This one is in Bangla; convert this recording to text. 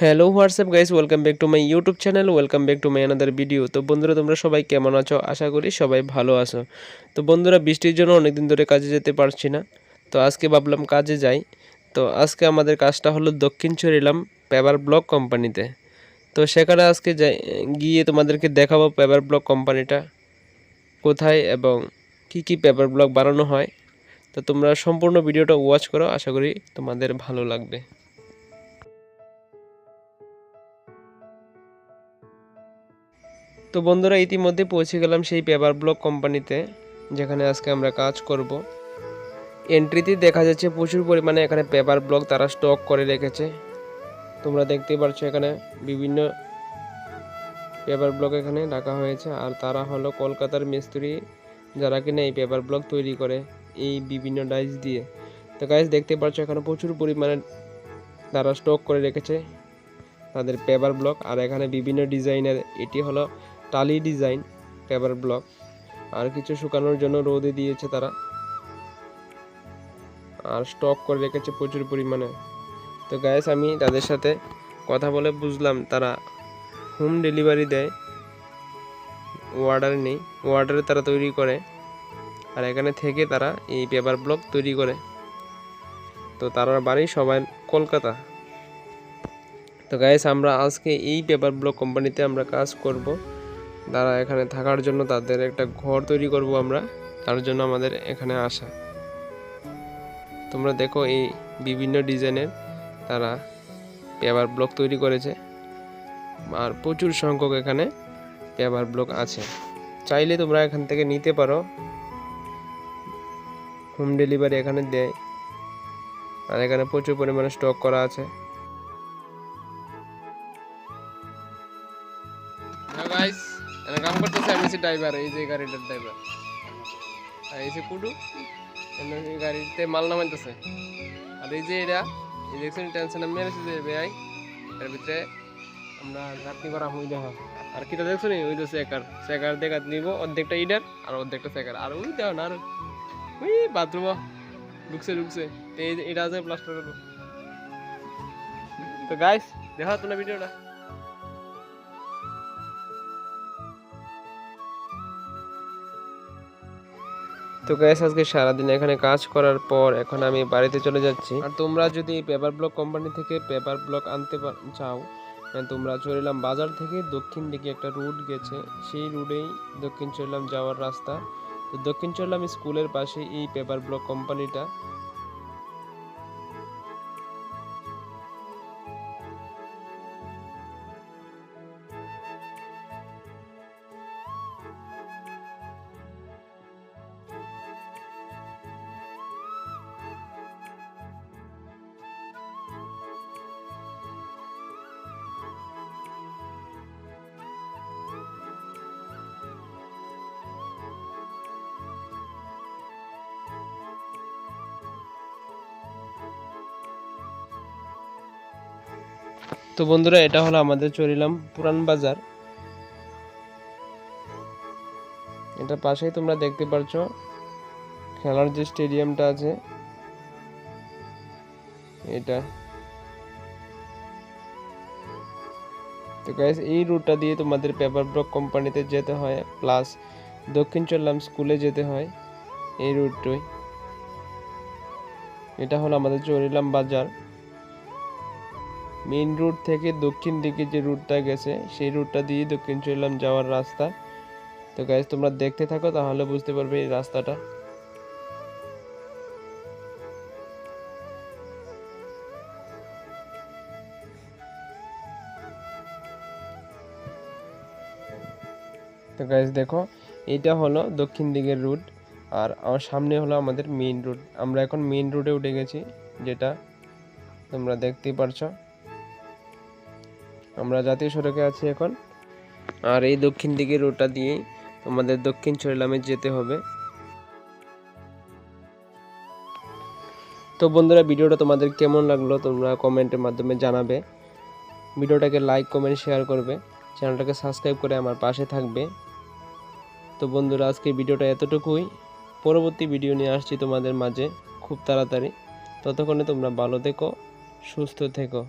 Hello WhatsApp guys, welcome back to my YouTube channel, welcome back to my another video. তো বন্ধুরা, তোমরা সবাই কেমন আছো? আশা করি সবাই ভালো আছো। তো বন্ধুরা, বৃষ্টির জন্য অনেকদিন ধরে কাজে যেতে পারছি না, তো আজকে ভাবলাম কাজে যাই। তো আজকে আমাদের কাজটা হলো দক্ষিণ চরিলাম পেপার ব্লক কোম্পানিতে। তো সেখানে আজকে যাই, গিয়ে তোমাদেরকে দেখাবো পেপার ব্লক কোম্পানিটা কোথায় এবং কি পেপার ব্লক বানানো হয়। তো তোমরা সম্পূর্ণ ভিডিওটা ওয়াচ করো, আশা করি তোমাদের ভালো লাগবে। তো বন্ধুরা, ইতিমধ্যে পৌঁছে গেলাম সেই পেপার ব্লক কোম্পানিতে, যেখানে আজকে আমরা কাজ করব। এন্ট্রিতে দেখা যাচ্ছে প্রচুর পরিমাণে এখানে পেপার ব্লক তারা স্টক করে রেখেছে। তোমরা দেখতেই পারছো এখানে বিভিন্ন পেপার ব্লক এখানে রাখা হয়েছে। আর তারা হলো কলকাতার মিস্ত্রি, যারা কিনা এই পেপার ব্লক তৈরি করে এই বিভিন্ন ডাইস দিয়ে। তো গাইস, দেখতে পাচ্ছ এখানে প্রচুর পরিমাণে তারা স্টক করে রেখেছে তাদের পেপার ব্লক। আর এখানে বিভিন্ন ডিজাইনের, এটি হলো টালি ডিজাইন পেপার ব্লক। আর কিছু শুকানোর জন্য রোদে দিয়েছে তারা, আর স্টক করে রেখেছে প্রচুর পরিমাণে। তো গাইস, আমি তাদের সাথে কথা বলে বুঝলাম তারা হোম ডেলিভারি দেয়, অর্ডার নেই। অর্ডারে তারা তৈরি করে আর এখানে থেকে তারা এই পেপার ব্লক তৈরি করে। তো তার বাড়ি সবাই কলকাতা। তো গাইস, আমরা আজকে এই পেপার ব্লক কোম্পানিতে আমরা কাজ করব। তারা এখানে থাকার জন্য তাদের একটা ঘর তৈরি করব আমরা, তার জন্য আমাদের এখানে আসা। তোমরা দেখো এই বিভিন্ন ডিজাইনের তারা পেপার ব্লক তৈরি করেছে, আর প্রচুর সংখ্যক এখানে পেপার ব্লক আছে। চাইলে তোমরা এখান থেকে নিতে পারো, হোম ডেলিভারি এখানে দেয়। আর এখানে প্রচুর পরিমাণে স্টক করা আছে। গাইস, এখানে কাম করতেছে আমি ড্রাইভার, এই যে গাড়িটার ড্রাইভার। আর এই যে কুডু এই গাড়িতে মাল নামাইতেছে। আর এই যে এটা এই দেখছেন টেনশন মেরেছে যে ভাই, এর ভিতরে আমরা রাত্রি করা হই দেখা। আর কিটা দেখছো নি, ওই তো সেকার দেখা নিব, অর্ধেকটা ইডার আর অর্ধেকটা সেকার। আর ওই দেখো না, আর ওই বাথরুম ঢুকছে তো এই যে এটা আছে প্লাস্টার করবো। তো গাইস, দেখা তোমরা ভিডিওটা। তো গাইস, আজকে সারাদিন এখানে কাজ করার পর এখন আমি বাড়িতে চলে যাচ্ছি। আর তোমরা যদি পেপার ব্লক কোম্পানি থেকে পেপার ব্লক আনতে চাও, তোমরা চরিলাম বাজার থেকে দক্ষিণ দিকে একটা রুট গেছে, সেই রুটেই দক্ষিণ চরিলাম যাওয়ার রাস্তা। তো দক্ষিণ চরিলাম স্কুলের পাশে এই পেপার ব্লক কোম্পানিটা। তো বন্ধুরা, এটা হলো আমাদের চরিলাম পুরান বাজার। এটার পাশেই তোমরা দেখতে পাচ্ছ খেলার যে স্টেডিয়ামটা আছে, এটা। তো গাইস, এই রুটটা দিয়ে তোমাদের পেপার ব্লক কোম্পানিতে যেতে হয়, প্লাস দক্ষিণ চরিলাম স্কুলে যেতে হয় এই রুটটাই। এটা হলো আমাদের চরিলাম বাজার। মেইন রুট থেকে দক্ষিণ দিকে যে রুটটা গেছে, সেই রুটটা দিয়ে দক্ষিণ চরিলাম যাওয়ার রাস্তা। তো গাইস, তোমরা দেখতে থাকো, তাহলে বুঝতে পারবে এই রাস্তাটা। তো গাইস দেখো, এইটা হলো দক্ষিণ দিকের রুট, আর আমার সামনে হলো আমাদের মেইন রুট। আমরা এখন মেইন রুটে উঠে গেছি, যেটা তোমরা দেখতেই পারছো। আমরা জাতীয় সড়কে আছি এখন। আর এই দক্ষিণ দিকের রুটটা দিয়েই তোমাদের দক্ষিণ চরিলামে যেতে হবে। তো বন্ধুরা, ভিডিওটা তোমাদের কেমন লাগলো তোমরা কমেন্টের মাধ্যমে জানাবে। ভিডিওটাকে লাইক কমেন্ট শেয়ার করবে, চ্যানেলটাকে সাবস্ক্রাইব করে আমার পাশে থাকবে। তো বন্ধুরা, আজকে ভিডিওটা এতটুকুই। পরবর্তী ভিডিও নিয়ে আসছি তোমাদের মাঝে খুব তাড়াতাড়ি। ততক্ষণে তোমরা ভালো থেকো, সুস্থ থেকো।